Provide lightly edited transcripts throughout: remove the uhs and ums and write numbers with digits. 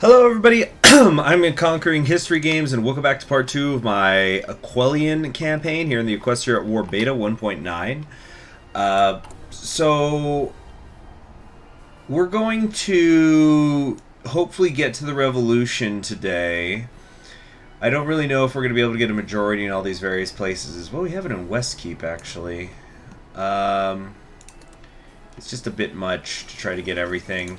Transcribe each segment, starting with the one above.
Hello everybody, I'm in Conquering History Games and welcome back to part 2 of my Aquileian campaign here in the Equestria at War Beta 1.9. So we're going to hopefully get to the revolution today. I don't really know if we're going to be able to get a majority in all these various places. Well, we have it in Westkeep actually. It's just a bit much to try to get everything.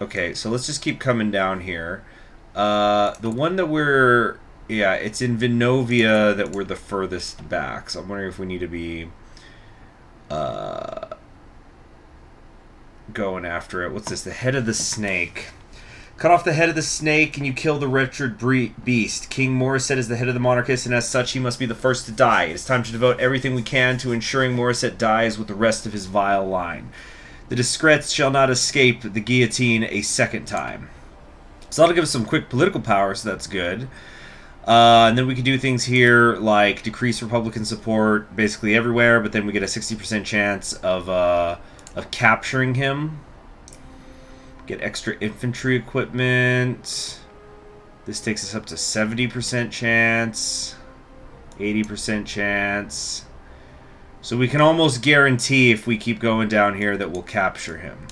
Okay, so let's just keep coming down here. The one that we're... Yeah, it's in Vinovia that we're the furthest back. So I'm wondering if we need to be going after it. What's this? The head of the snake. Cut off the head of the snake and you kill the wretched beast. King Morisset is the head of the monarchists, and as such he must be the first to die. It is time to devote everything we can to ensuring Morisset dies with the rest of his vile line. The discrets shall not escape the guillotine a second time. So that'll give us some quick political power, so that's good. And then we can do things here like decrease Republican support basically everywhere, but then we get a 60% chance of capturing him. Get extra infantry equipment. This takes us up to 70% chance. 80% chance. So we can almost guarantee if we keep going down here that we'll capture him.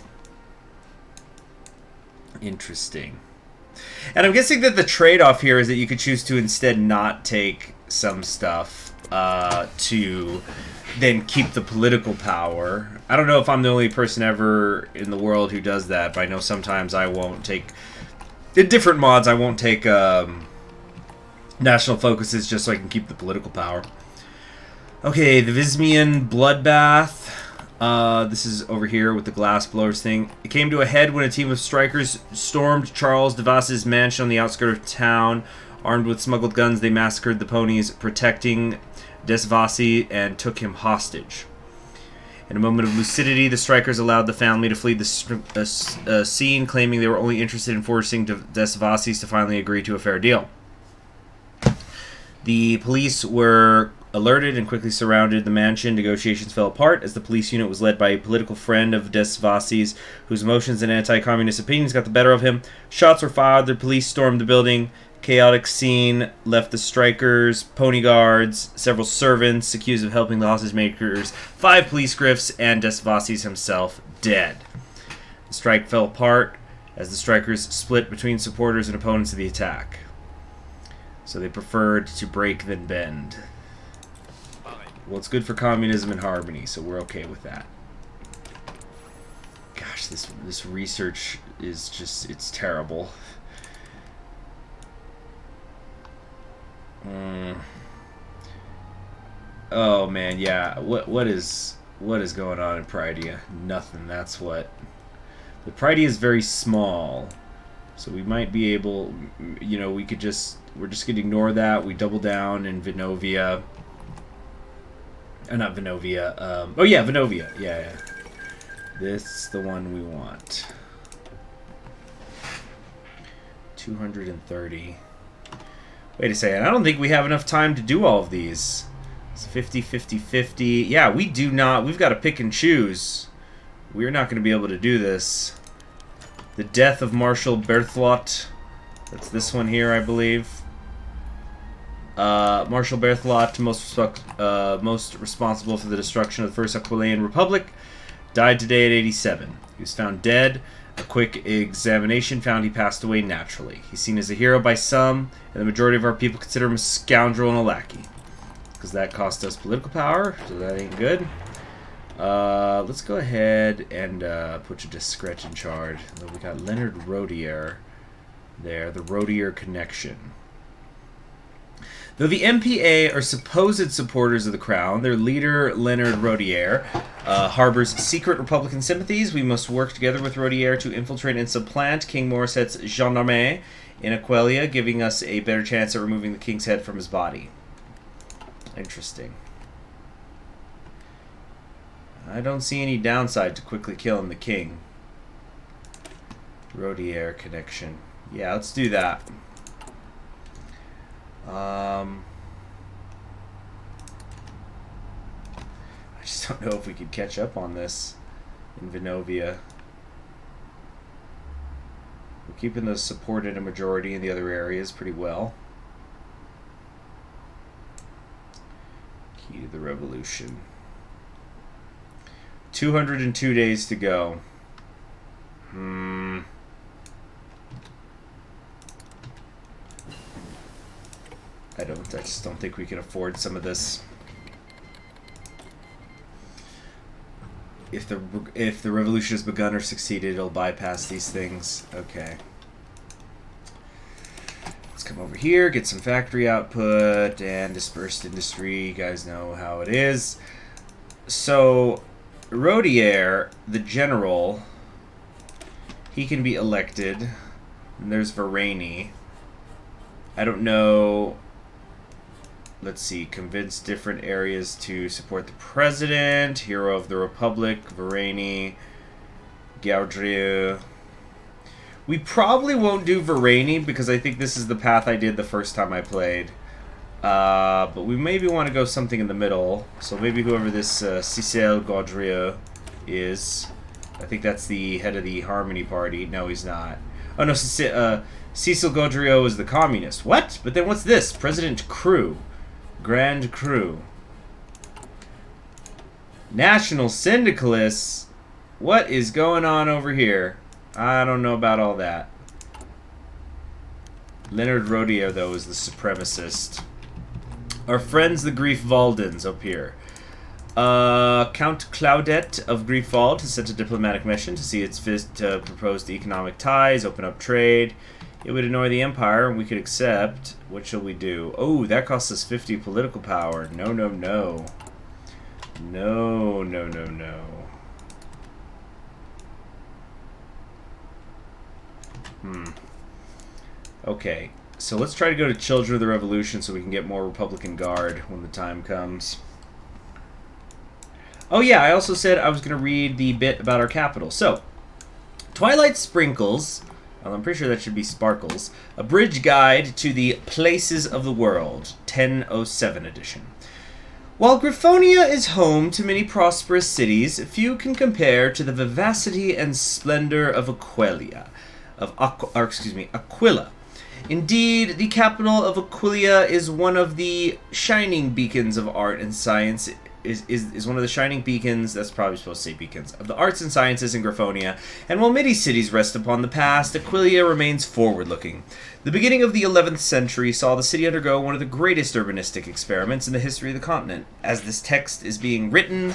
Interesting. And I'm guessing that the trade-off here is that you could choose to instead not take some stuff to then keep the political power. I don't know if I'm the only person ever in the world who does that, but I know sometimes I won't take... In different mods, I won't take national focuses just so I can keep the political power. Okay, the Vismian Bloodbath. This is over here with the glass blowers thing. It came to a head when a team of strikers stormed Charles de Vass's mansion on the outskirts of town. Armed with smuggled guns, they massacred the ponies, protecting des Vassy, and took him hostage. In a moment of lucidity, the strikers allowed the family to flee the scene, claiming they were only interested in forcing des Vassys to finally agree to a fair deal. The police were alerted and quickly surrounded the mansion. Negotiations fell apart as the police unit was led by a political friend of des Vassys, whose emotions and anti-communist opinions got the better of him. Shots were fired. The police stormed the building. Chaotic scene left the strikers, pony guards, several servants accused of helping the hostage makers, 5 police grifts, and des Vassys himself dead. The strike fell apart as the strikers split between supporters and opponents of the attack. So they preferred to break than bend. Well, it's good for communism and harmony, so we're okay with that. Gosh, this research is just, it's terrible. Oh man, yeah. What is going on in Prydia? Nothing. That's what. The Prydia is very small, so we might be able, you know, we're just gonna ignore that. We double down in Vinovia. Not Vinovia. Oh yeah, Vinovia. Yeah. This is the one we want. 230. Wait a second. I don't think we have enough time to do all of these. It's 50, 50, 50. Yeah, we do not. We've got to pick and choose. We're not going to be able to do this. The death of Marshal Bertholot. That's this one here, I believe. Marshal Bertholot, most responsible for the destruction of the First Aquileian Republic, died today at 87. He was found dead. A quick examination found he passed away naturally. He's seen as a hero by some, and the majority of our people consider him a scoundrel and a lackey. Because that cost us political power, so that ain't good. Let's go ahead and put a discret in charge. We got Leonard Rodier there, the Rodier connection. Though the MPA are supposed supporters of the crown, their leader, Leonard Rodier, harbors secret Republican sympathies. We must work together with Rodier to infiltrate and supplant King Morisset's gendarme in Aquileia, giving us a better chance at removing the king's head from his body. Interesting. I don't see any downside to quickly killing the king. Rodier connection. Yeah, let's do that. I just don't know if we could catch up on this in Vinovia. keeping the support at a majority in the other areas pretty well. Key to the revolution. 202 days to go. I just don't think we can afford some of this. If the revolution has begun or succeeded, it'll bypass these things. Okay. Let's come over here, get some factory output and dispersed industry. You guys know how it is. So, Rodier, the general, he can be elected. And there's Varani. I don't know. Let's see. Convince different areas to support the president. Hero of the Republic. Varani. Gaudrieu. We probably won't do Varani because I think this is the path I did the first time I played. But we maybe want to go something in the middle. So maybe whoever this Cecil Gaudrieu is. I think that's the head of the Harmony Party. No, he's not. Oh, no, Cecil Gaudrieu is the communist. What? But then what's this? President Crew. Grand Crew. National Syndicalists? What is going on over here? I don't know about all that. Leonard Rodier, though, is the supremacist. Our friends, the Griefwaldens, up here. Count Claudette of Griefwald has sent a diplomatic mission to see its fit to propose the economic ties, open up trade. It would annoy the Empire, and we could accept. What shall we do? Oh, that costs us 50 political power. No, no, no. No, no, no, no. Okay, so let's try to go to Children of the Revolution so we can get more Republican Guard when the time comes. Oh yeah, I also said I was going to read the bit about our capital. So, Twilight Sprinkles, well, I'm pretty sure that should be Sparkles, a bridge guide to the places of the world, 1007 edition. While Griffonia is home to many prosperous cities, few can compare to the vivacity and splendor of Aquila. Indeed, the capital of Aquileia is one of the shining beacons of art and science. Is one of the shining beacons, that's probably supposed to say beacons, of the arts and sciences in Griffonia, and while many cities rest upon the past, Aquileia remains forward-looking. The beginning of the 11th century saw the city undergo one of the greatest urbanistic experiments in the history of the continent. As this text is being written,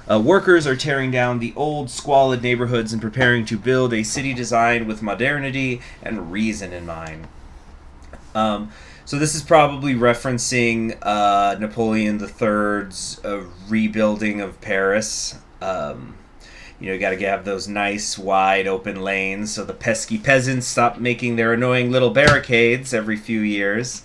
workers are tearing down the old, squalid neighborhoods and preparing to build a city designed with modernity and reason in mind. So this is probably referencing Napoleon III's rebuilding of Paris. You got to have those nice, wide, open lanes so the pesky peasants stop making their annoying little barricades every few years.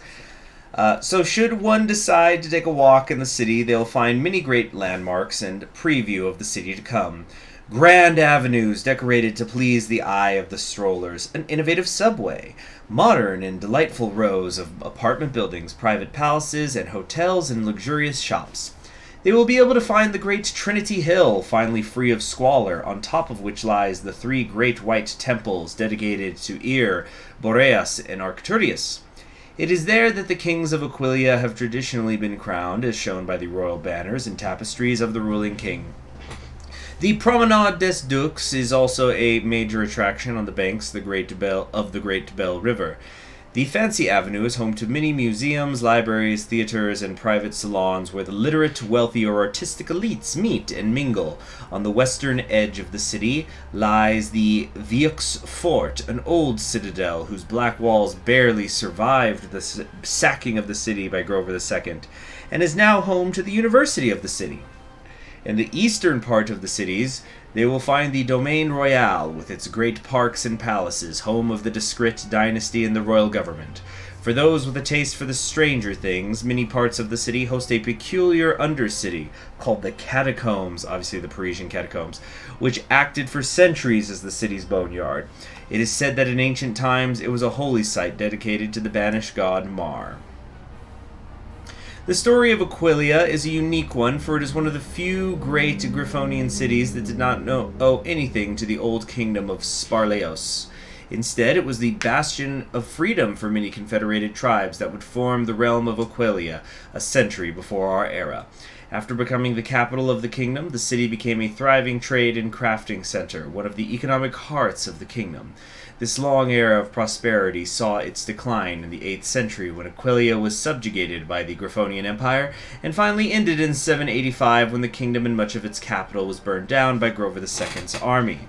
So should one decide to take a walk in the city, they'll find many great landmarks and preview of the city to come. Grand avenues decorated to please the eye of the strollers, an innovative subway, modern and delightful rows of apartment buildings, private palaces, and hotels and luxurious shops. They will be able to find the great Trinity Hill, finally free of squalor, on top of which lies the 3 great white temples dedicated to Ir, Boreas, and Arcturus. It is there that the kings of Aquileia have traditionally been crowned, as shown by the royal banners and tapestries of the ruling king. The Promenade des Ducs is also a major attraction on the banks of the Great Belle River. The Fancy Avenue is home to many museums, libraries, theaters, and private salons where the literate, wealthy, or artistic elites meet and mingle. On the western edge of the city lies the Vehix Fort, an old citadel whose black walls barely survived the sacking of the city by Grover II, and is now home to the University of the city. In the eastern part of the cities, they will find the Domaine Royal with its great parks and palaces, home of the Discret dynasty and the royal government. For those with a taste for the stranger things, many parts of the city host a peculiar undercity called the Catacombs, obviously the Parisian Catacombs, which acted for centuries as the city's boneyard. It is said that in ancient times it was a holy site dedicated to the banished god Mar. The story of Aquileia is a unique one, for it is one of the few great Griffonian cities that did not owe anything to the old kingdom of Sparleos. Instead, it was the bastion of freedom for many confederated tribes that would form the realm of Aquileia a century before our era. After becoming the capital of the kingdom, the city became a thriving trade and crafting center, one of the economic hearts of the kingdom. This long era of prosperity saw its decline in the 8th century when Aquileia was subjugated by the Griffonian Empire, and finally ended in 785 when the kingdom and much of its capital was burned down by Grover II's army.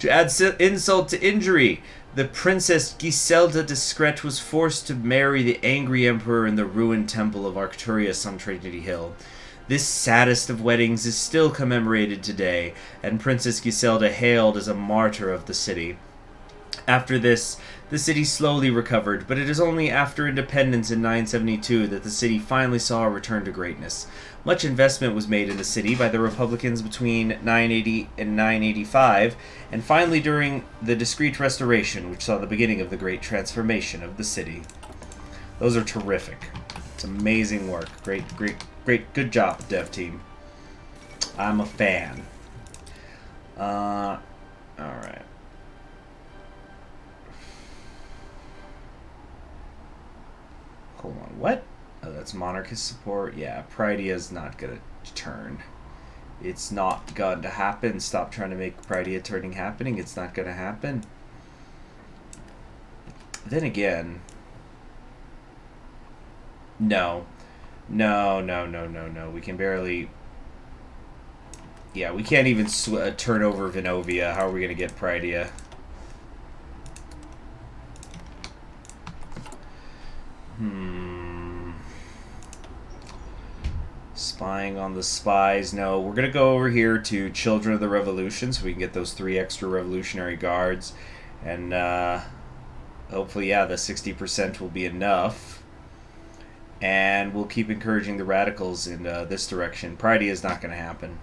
To add insult to injury, the Princess Giselda Discret was forced to marry the angry emperor in the ruined temple of Arcturus on Trinity Hill. This saddest of weddings is still commemorated today, and Princess Giselda hailed as a martyr of the city. After this, the city slowly recovered, but it is only after independence in 972 that the city finally saw a return to greatness. Much investment was made in the city by the Republicans between 980 and 985, and finally during the discreet restoration, which saw the beginning of the great transformation of the city. Those are terrific. It's amazing work. Great, good job, dev team. I'm a fan. Alright. Hold on, what? Oh, that's monarchist support? Yeah, Prydia's not gonna turn. It's not going to happen. Stop trying to make Prydia turning happening. It's not gonna happen. Then again... No. No. We can barely... Yeah, we can't even turn over Venovia. How are we gonna get Prydia? Spying on the spies. No, we're going to go over here to Children of the Revolution so we can get those 3 extra Revolutionary Guards. And hopefully, yeah, the 60% will be enough. And we'll keep encouraging the radicals in this direction. Prydia is not going to happen.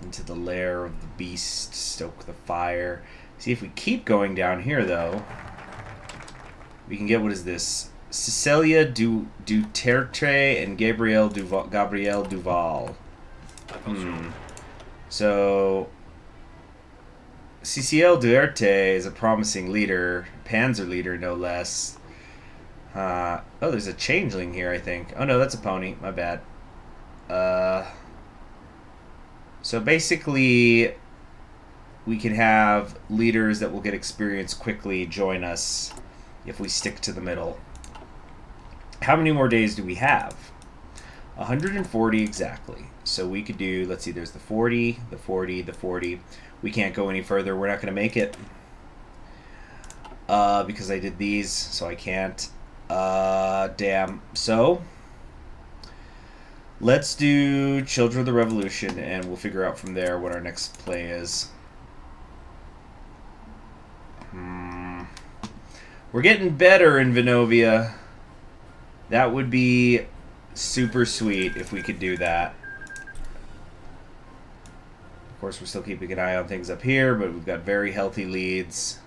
Into the lair of the beast. Stoke the fire. See, if we keep going down here, though... We can get, what is this? Cecilia Duterte and Gabrielle Duval. So, CCL Duerte is a promising leader. Panzer leader, no less. Oh, there's a changeling here, I think. Oh, no, that's a pony. My bad. So, basically, we can have leaders that will get experience quickly join us if we stick to the middle. How many more days do we have? 140 exactly. So we could do, let's see, there's the 40, the 40, the 40. We can't go any further. We're not going to make it. Because I did these, so I can't. Damn. So, let's do Children of the Revolution, and we'll figure out from there what our next play is. We're getting better in Venovia. That would be super sweet if we could do that. Of course, we're still keeping an eye on things up here, but we've got very healthy leads.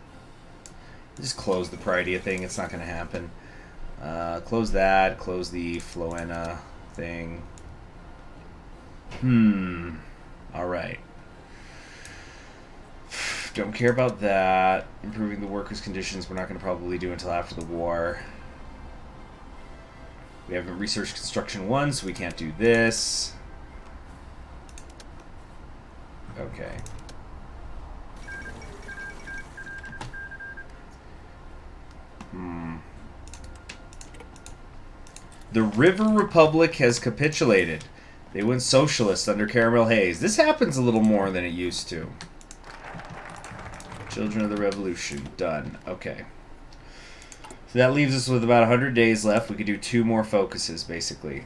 Just close the Prydia thing. It's not going to happen. Close that. Close the Floena thing. Alright. Don't care about that. Improving the workers' conditions we're not going to probably do until after the war. We haven't researched construction 1, so we can't do this. Okay. The River Republic has capitulated. They went socialist under Caramel Hayes. This happens a little more than it used to. Children of the Revolution. Done. Okay. So that leaves us with about 100 days left. We could do 2 more focuses, basically.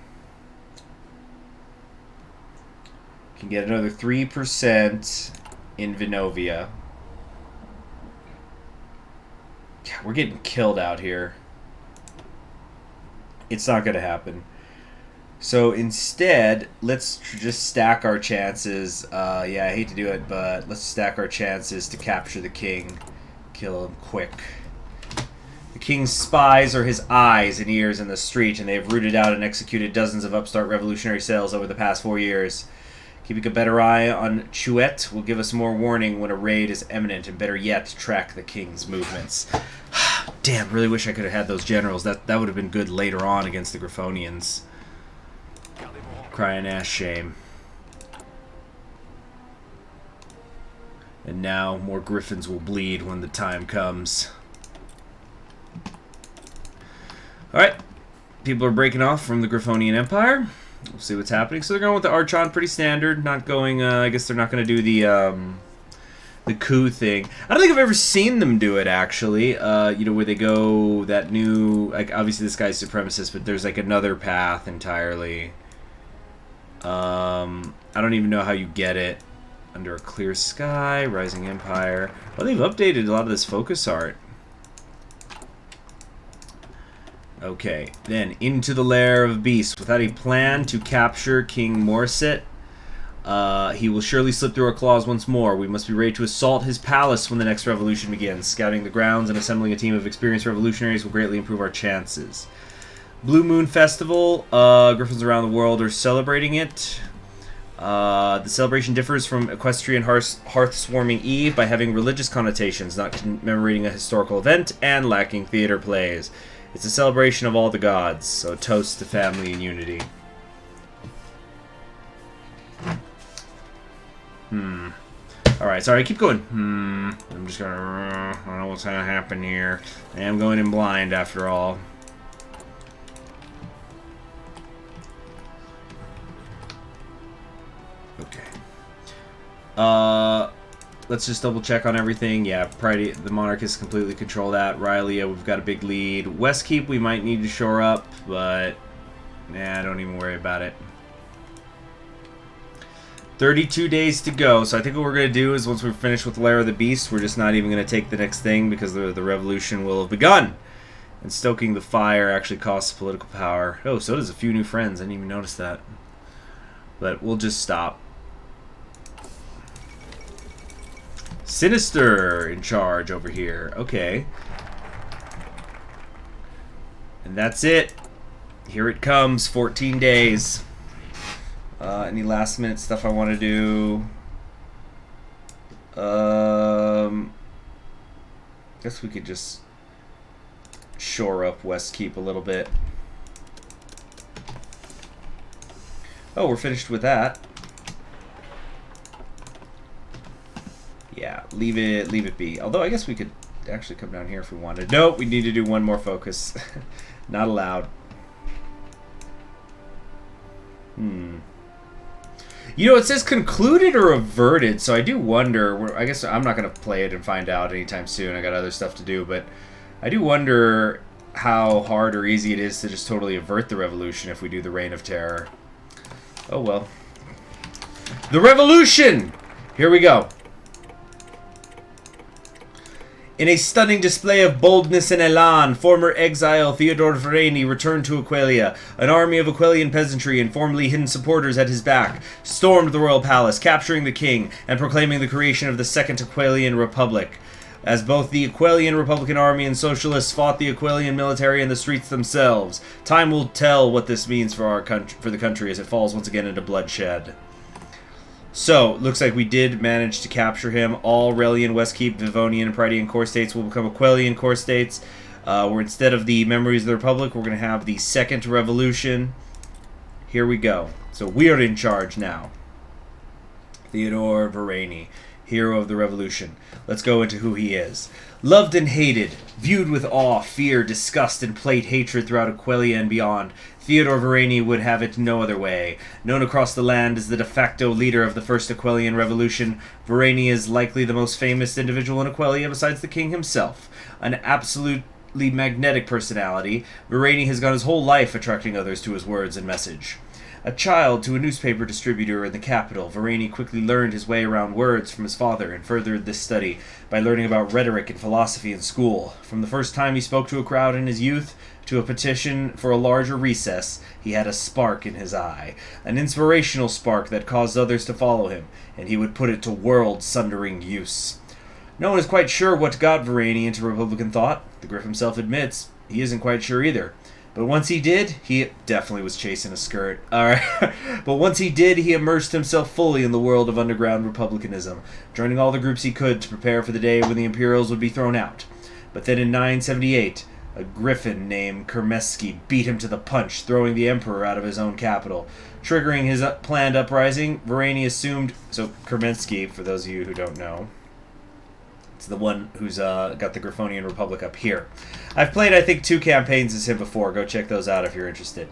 We can get another 3% in Venovia. God, we're getting killed out here. It's not going to happen. So instead, let's just stack our chances. Yeah, I hate to do it, but let's stack our chances to capture the king. Kill him quick. The king's spies are his eyes and ears in the street, and they have rooted out and executed dozens of upstart revolutionary cells over the past 4 years. Keeping a better eye on Chouette will give us more warning when a raid is imminent, and better yet, track the king's movements. Damn, really wish I could have had those generals. That would have been good later on against the Griffonians. Crying ass shame. And now more griffins will bleed when the time comes. Alright. People are breaking off from the Griffonian Empire. We'll see what's happening. So they're going with the Archon, pretty standard. Not going, I guess they're not going to do the coup thing. I don't think I've ever seen them do it, actually. You know, where they go that new, like, obviously this guy's supremacist, but there's like another path entirely. I don't even know how you get it. Under a clear sky, rising empire. Well, they've updated a lot of this focus art. Okay, then into the lair of beasts. Without a plan to capture King Morset, he will surely slip through our claws once more. We must be ready to assault his palace when the next revolution begins. Scouting the grounds and assembling a team of experienced revolutionaries will greatly improve our chances. Blue Moon Festival. Griffins around the world are celebrating it. The celebration differs from Equestrian Hearth-Swarming Eve by having religious connotations, not commemorating a historical event, and lacking theater plays. It's a celebration of all the gods, so toast to family and unity. Alright, sorry, I keep going. I'm just gonna... I don't know what's gonna happen here. I am going in blind, after all. Okay. Let's just double check on everything. Yeah, the monarchists completely control that. Rylea, we've got a big lead. Westkeep, we might need to shore up, but nah, don't even worry about it. 32 days to go. So I think what we're going to do is once we're finished with Lair of the Beast, we're just not even going to take the next thing because the revolution will have begun. And stoking the fire actually costs political power. Oh, so does a few new friends. I didn't even notice that. But we'll just stop. Sinister in charge over here. Okay. And that's it. Here it comes. 14 days. Any last minute stuff I want to do? Guess we could just shore up Westkeep a little bit. Oh, we're finished with that. Yeah, leave it be. Although I guess we could actually come down here if we wanted. Nope, we need to do one more focus. Not allowed. You know, it says concluded or averted, so I do wonder. I guess I'm not going to play it and find out anytime soon. I got other stuff to do, but I do wonder how hard or easy it is to just totally avert the revolution if we do the Reign of Terror. Oh well. The revolution! Here we go. In a stunning display of boldness and elan, former exile Theodore Vereni returned to Aquileia. An army of Aquileian peasantry and formerly hidden supporters at his back stormed the royal palace, capturing the king and proclaiming the creation of the Second Aquileian Republic. As both the Aquileian Republican Army and Socialists fought the Aquileian military in the streets themselves, time will tell what this means for our country, for the country as it falls once again into bloodshed. So, looks like we did manage to capture him. All Relian, Westkeep, Vivonian, and Prydian core states will become Aquileian core states. Where instead of the Memories of the Republic, we're going to have the Second Revolution. Here we go. So we are in charge now. Theodore Vereni, hero of the revolution. Let's go into who he is. Loved and hated, viewed with awe, fear, disgust, and plate hatred throughout Aquileia and beyond, Theodore Vereni would have it no other way. Known across the land as the de facto leader of the First Aquileian Revolution, Vereni is likely the most famous individual in Aquileia besides the king himself. An absolutely magnetic personality, Vereni has gone his whole life attracting others to his words and message. A child to a newspaper distributor in the capital, Vereni quickly learned his way around words from his father and furthered this study by learning about rhetoric and philosophy in school. From the first time he spoke to a crowd in his youth, to a petition for a larger recess, he had a spark in his eye, an inspirational spark that caused others to follow him, and he would put it to world-sundering use. No one is quite sure what got Vereni into Republican thought. The Griff himself admits he isn't quite sure either. But once he did, he definitely was chasing a skirt. Alright. But once he did, he immersed himself fully in the world of underground republicanism, joining all the groups he could to prepare for the day when the Imperials would be thrown out. But then in 978, a griffin named Kermesky beat him to the punch, throwing the Emperor out of his own capital. Triggering his planned uprising, Varani assumed... So, Kermesky, for those of you who don't know, it's the one who's got the Griffonian Republic up here. I've played, I think, 2 campaigns as him before. Go check those out if you're interested.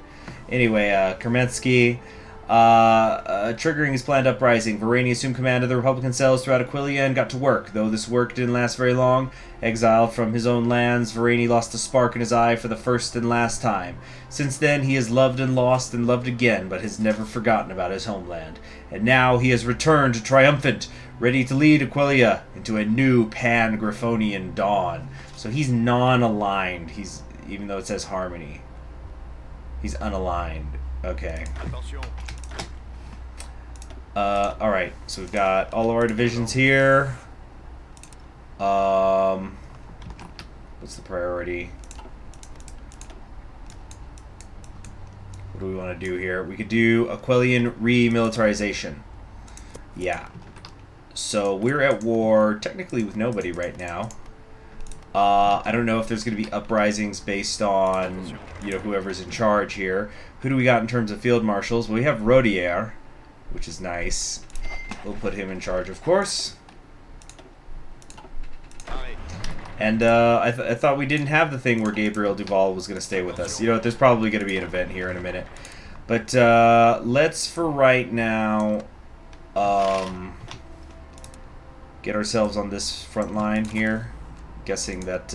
Anyway, Kermesky... triggering his planned uprising, Varani assumed command of the Republican cells throughout Aquileian and got to work. Though this work didn't last very long, exiled from his own lands, Varani lost a spark in his eye for the first and last time. Since then, he has loved and lost and loved again, but has never forgotten about his homeland. And now he has returned triumphant, ready to lead Aquileia into a new pan-Griffonian dawn. So he's non-aligned. He's, even though it says harmony, he's unaligned. Okay. Alright, so we've got all of our divisions here. What's the priority? What do we want to do here? We could do Aquileian remilitarization. Yeah. So we're at war, technically with nobody right now. I don't know if there's going to be uprisings based on, you know, whoever's in charge here. Who do we got in terms of field marshals? Well, we have Rodier, which is nice. We'll put him in charge, of course. And I thought we didn't have the thing where Gabriel Duval was going to stay with us. You know, there's probably going to be an event here in a minute. But let's, for right now, get ourselves on this front line here. Guessing that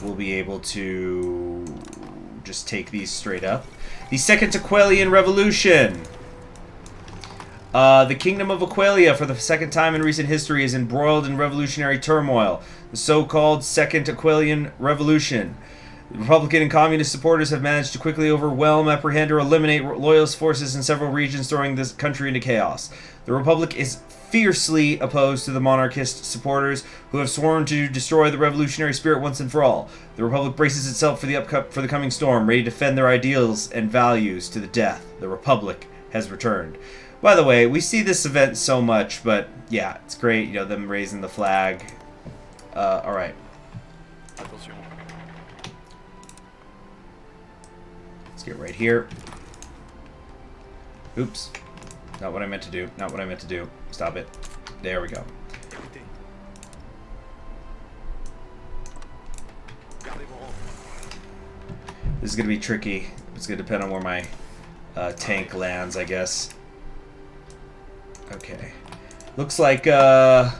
we'll be able to just take these straight up. The Second Aquileian Revolution! The Kingdom of Aquileia, for the second time in recent history, is embroiled in revolutionary turmoil. The so-called Second Aquileian Revolution. The Republican and Communist supporters have managed to quickly overwhelm, apprehend, or eliminate Loyalist forces in several regions, throwing this country into chaos. The Republic is fiercely opposed to the monarchist supporters who have sworn to destroy the revolutionary spirit once and for all. The Republic braces itself for the coming storm, ready to defend their ideals and values to the death. The Republic has returned. By the way, we see this event so much, but yeah, it's great, you know, them raising the flag. Alright. Let's get right here. Oops. Not what I meant to do. Not what I meant to do. Stop it. There we go. This is going to be tricky. It's going to depend on where my tank lands, I guess. Okay. Looks like the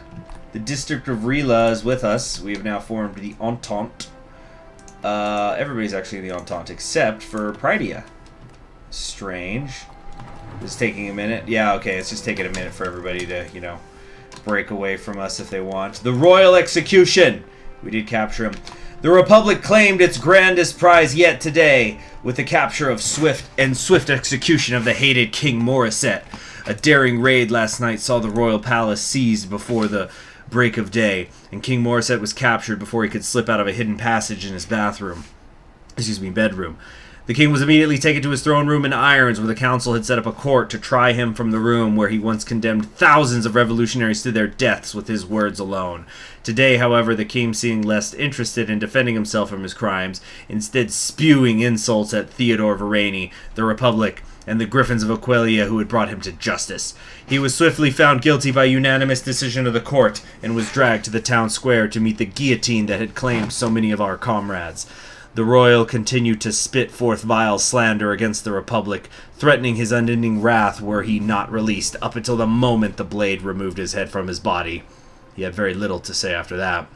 District of Rila is with us. We have now formed the Entente. Everybody's actually in the Entente except for Prydia. Strange. It's taking a minute. Yeah, okay, it's just taking a minute for everybody to, you know, break away from us if they want. The Royal Execution! We did capture him. The Republic claimed its grandest prize yet today with the capture of swift execution of the hated King Morisset. A daring raid last night saw the royal palace seized before the break of day, and King Morisset was captured before he could slip out of a hidden passage in his bedroom. The king was immediately taken to his throne room in irons, where the council had set up a court to try him from the room where he once condemned thousands of revolutionaries to their deaths with his words alone. Today, however, the king seemed less interested in defending himself from his crimes, instead spewing insults at Theodore Varani, the Republic, and the Griffins of Aquileia who had brought him to justice. He was swiftly found guilty by unanimous decision of the court, and was dragged to the town square to meet the guillotine that had claimed so many of our comrades. The royal continued to spit forth vile slander against the Republic, threatening his unending wrath were he not released, up until the moment the blade removed his head from his body. He had very little to say after that.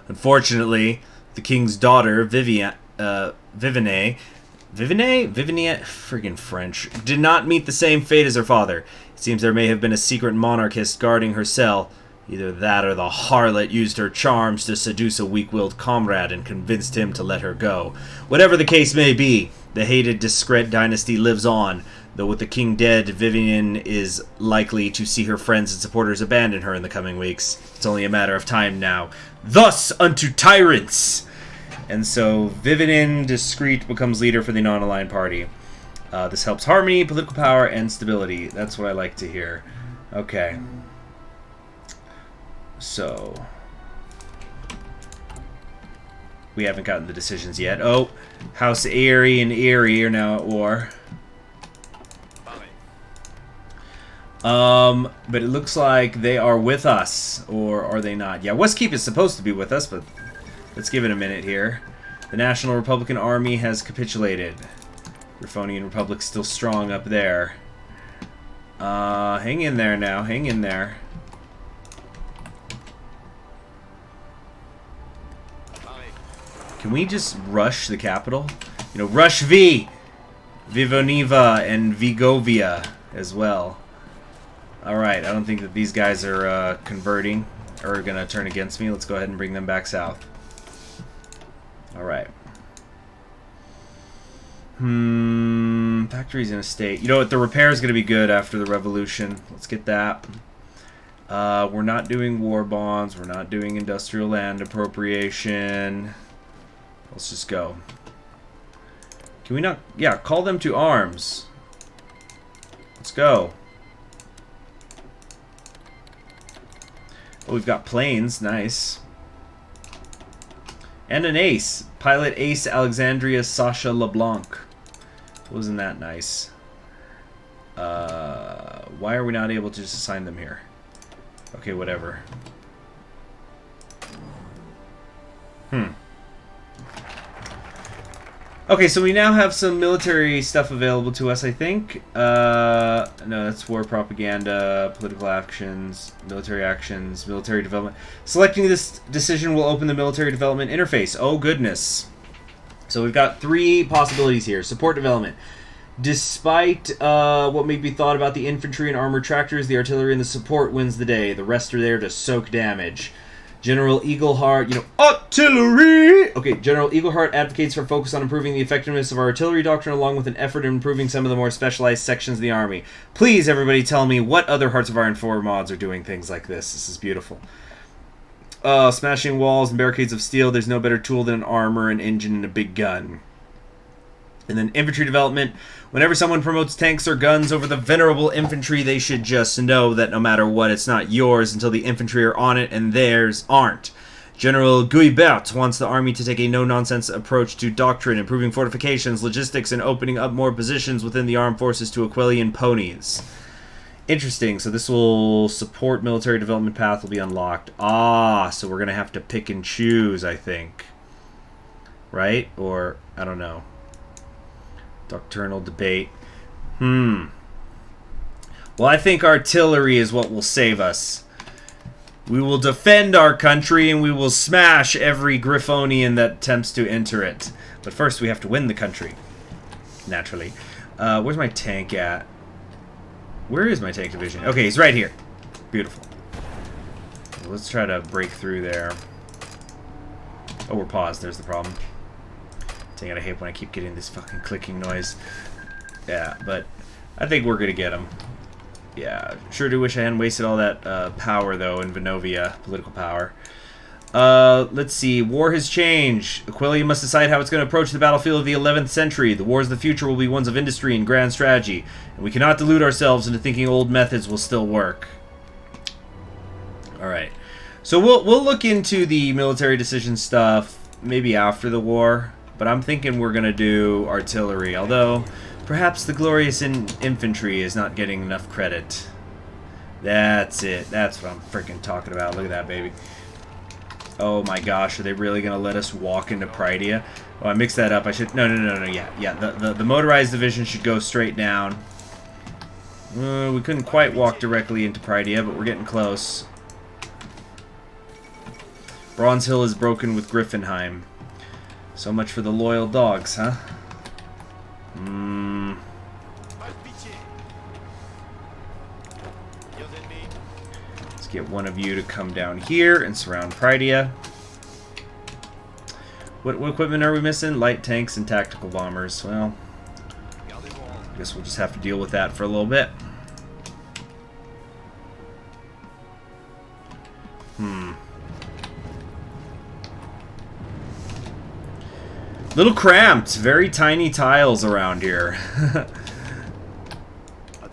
Unfortunately, the king's daughter, Vivienne, friggin' French, did not meet the same fate as her father. It seems there may have been a secret monarchist guarding her cell. Either that or the harlot used her charms to seduce a weak-willed comrade and convinced him to let her go. Whatever the case may be, the hated Discret dynasty lives on, though with the king dead, Vivian is likely to see her friends and supporters abandon her in the coming weeks. It's only a matter of time now. Thus unto tyrants! And so Vividin Discreet becomes leader for the non-aligned party. This helps harmony, political power, and stability. That's what I like to hear. Okay. So we haven't gotten the decisions yet. Oh, House Erie and Erie are now at war. But it looks like they are with us, or are they not? Yeah, Westkeep is supposed to be with us, but let's give it a minute here. The National Republican Army has capitulated. Griffonian Republic's still strong up there. Hang in there now, hang in there. Can we just rush the capital? You know, rush Vivoniva and Vigovia as well. Alright, I don't think that these guys are converting or going to turn against me. Let's go ahead and bring them back south. Alright. Factories in a state. You know what? The repair is going to be good after the revolution. Let's get that. We're not doing war bonds. We're not doing industrial land appropriation. Let's just go. Can we not? Yeah, call them to arms. Let's go. Oh, we've got planes. Nice. And an ace. Pilot Ace Alexandria Sasha LeBlanc. Wasn't that nice? Why are we not able to just assign them here? Okay, whatever. Okay, so we now have some military stuff available to us, I think. No, that's war propaganda, political actions, military development. Selecting this decision will open the military development interface. Oh, goodness. So we've got 3 possibilities here. Support development. Despite what may be thought about the infantry and armored tractors, the artillery and the support wins the day. The rest are there to soak damage. General Eagleheart, you know, artillery! Okay, General Eagleheart advocates for focus on improving the effectiveness of our artillery doctrine along with an effort in improving some of the more specialized sections of the army. Please, everybody, tell me what other Hearts of Iron 4 mods are doing things like this. This is beautiful. Smashing walls and barricades of steel. There's no better tool than an armor, an engine, and a big gun. And then infantry development. Whenever someone promotes tanks or guns over the venerable infantry, they should just know that no matter what, it's not yours until the infantry are on it and theirs aren't. General Guibert wants the army to take a no-nonsense approach to doctrine, improving fortifications, logistics, and opening up more positions within the armed forces to Aquileian ponies. Interesting. So this will support military development path will be unlocked. Ah, so we're going to have to pick and choose, I think. Right? Or, I don't know. Doctrinal Debate. Well, I think artillery is what will save us. We will defend our country and we will smash every Griffonian that attempts to enter it. But first we have to win the country. Naturally. Where's my tank at? Where is my tank division? Okay, he's right here. Beautiful. Let's try to break through there. Oh, we're paused. There's the problem. Dang it, I hate when I keep getting this fucking clicking noise. Yeah, but I think we're gonna get him. Yeah, sure do wish I hadn't wasted all that power, though, in Venovia. Political power. Let's see. War has changed. Aquileian must decide how it's going to approach the battlefield of the 11th century. The wars of the future will be ones of industry and grand strategy, and we cannot delude ourselves into thinking old methods will still work. Alright. So we'll look into the military decision stuff maybe after the war. But I'm thinking we're going to do artillery, although perhaps the glorious infantry is not getting enough credit. That's it. That's what I'm freaking talking about. Look at that, baby. Oh my gosh, are they really going to let us walk into Prydia? Oh, I mixed that up. I should... No. Yeah. The motorized division should go straight down. We couldn't quite walk directly into Prydia, but we're getting close. Bronze Hill is broken with Griffinheim. So much for the loyal dogs, huh? Let's get one of you to come down here and surround Prydia. What equipment are we missing? Light tanks and tactical bombers. Well, I guess we'll just have to deal with that for a little bit. Little cramped. Very tiny tiles around here.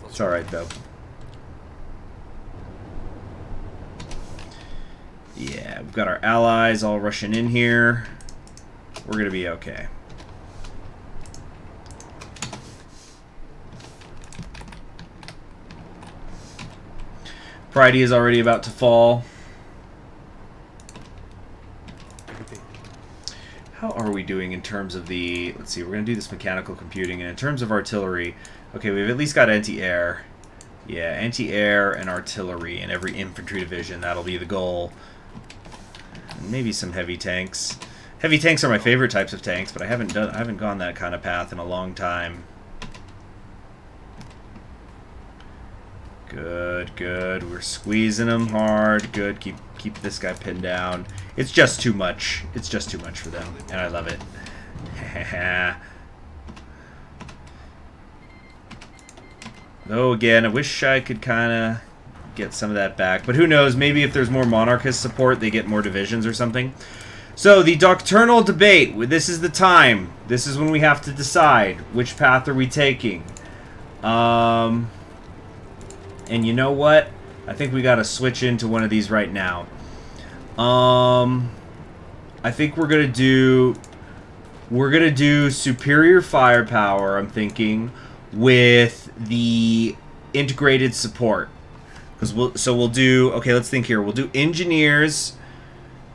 It's alright, though. Yeah, we've got our allies all rushing in here. We're going to be okay. Pridey is already about to fall. How are we doing in terms of the... Let's see, we're going to do this mechanical computing. And in terms of artillery... Okay, we've at least got anti-air. Yeah, anti-air and artillery in every infantry division. That'll be the goal. And maybe some heavy tanks. Heavy tanks are my favorite types of tanks, but I haven't gone that kind of path in a long time. Good, good. We're squeezing them hard. Good. Keep this guy pinned down. It's just too much. It's just too much for them, and I love it. Though again, I wish I could kind of get some of that back, but who knows? Maybe if there's more monarchist support, they get more divisions or something. So the Doctrinal Debate. This is the time. This is when we have to decide which path are we taking. And you know what? I think we got to switch into one of these right now. I think we're gonna do superior firepower. I'm thinking with the integrated support, because we'll do. Okay, let's think here. We'll do engineers.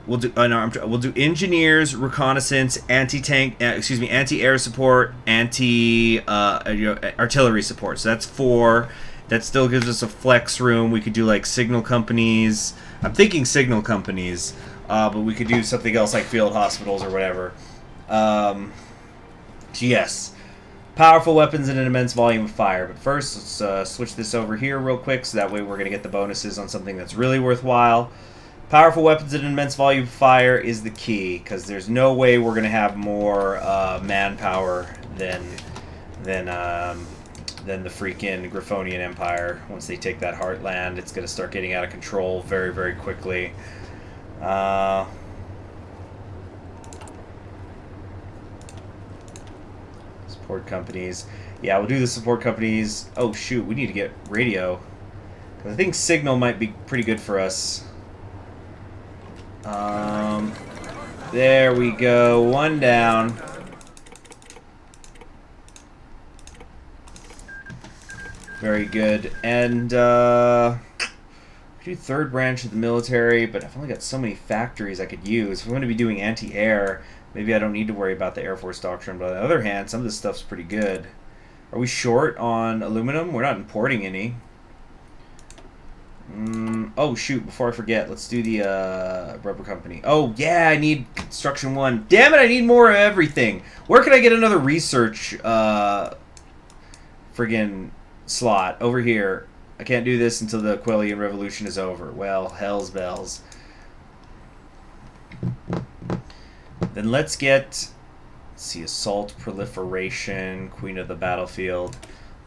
We'll do engineers, reconnaissance, anti-tank, anti-air support, artillery support. So that's 4. That still gives us a flex room. We could do like signal companies. I'm thinking signal companies, but we could do something else like field hospitals or whatever. Yes, powerful weapons and an immense volume of fire. But first, let's switch this over here real quick, so that way we're going to get the bonuses on something that's really worthwhile. Powerful weapons and an immense volume of fire is the key, because there's no way we're going to have more manpower than the freaking Griffonian Empire. Once they take that heartland, it's going to start getting out of control very, very quickly. Support companies. Yeah, we'll do the support companies. Oh, shoot, we need to get radio. 'Cause I think signal might be pretty good for us. There we go. 1 down. Very good. And do 3rd branch of the military, but I've only got so many factories I could use. If I'm going to be doing anti-air, maybe I don't need to worry about the Air Force Doctrine. But on the other hand, some of this stuff's pretty good. Are we short on aluminum? We're not importing any. Oh, shoot. Before I forget, let's do the rubber company. Oh, yeah, I need construction 1. Damn it, I need more of everything. Where can I get another research friggin' slot? Over here. I can't do this until the Aquileian Revolution is over. Well, hell's bells. Then let's get... Let's see, assault, proliferation, queen of the battlefield.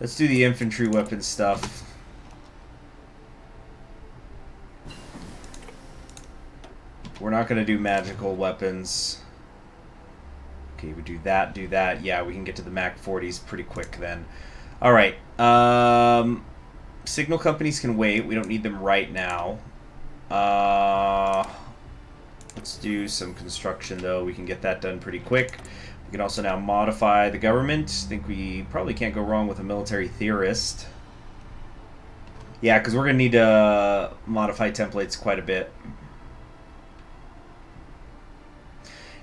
Let's do the infantry weapon stuff. We're not going to do magical weapons. Okay, we do that, do that. Yeah, we can get to the Mac 40s pretty quick then. Alright. Signal companies can wait. We don't need them right now. Let's do some construction, though. We can get that done pretty quick. We can also now modify the government. I think we probably can't go wrong with a military theorist. Yeah, because we're going to need to modify templates quite a bit.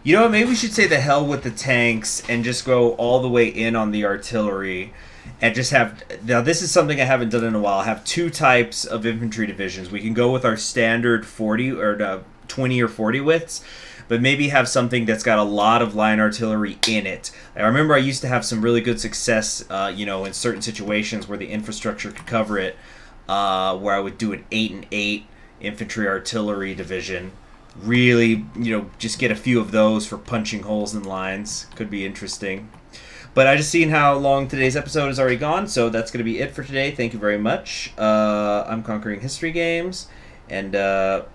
You know what, maybe we should say the hell with the tanks and just go all the way in on the artillery and just have... Now, this is something I haven't done in a while. Have 2 types of infantry divisions. We can go with our standard 40 or 20 or 40 widths, but maybe have something that's got a lot of line artillery in it. I remember I used to have some really good success, in certain situations where the infrastructure could cover it, where I would do an 8 and 8 infantry artillery division. Really, just get a few of those for punching holes in lines. Could be interesting. But I just seen how long today's episode has already gone, so that's going to be it for today. Thank you very much. I'm Conquering History Games, and I'll...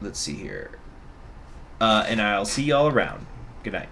let's see here. and I'll see y'all around. Good night.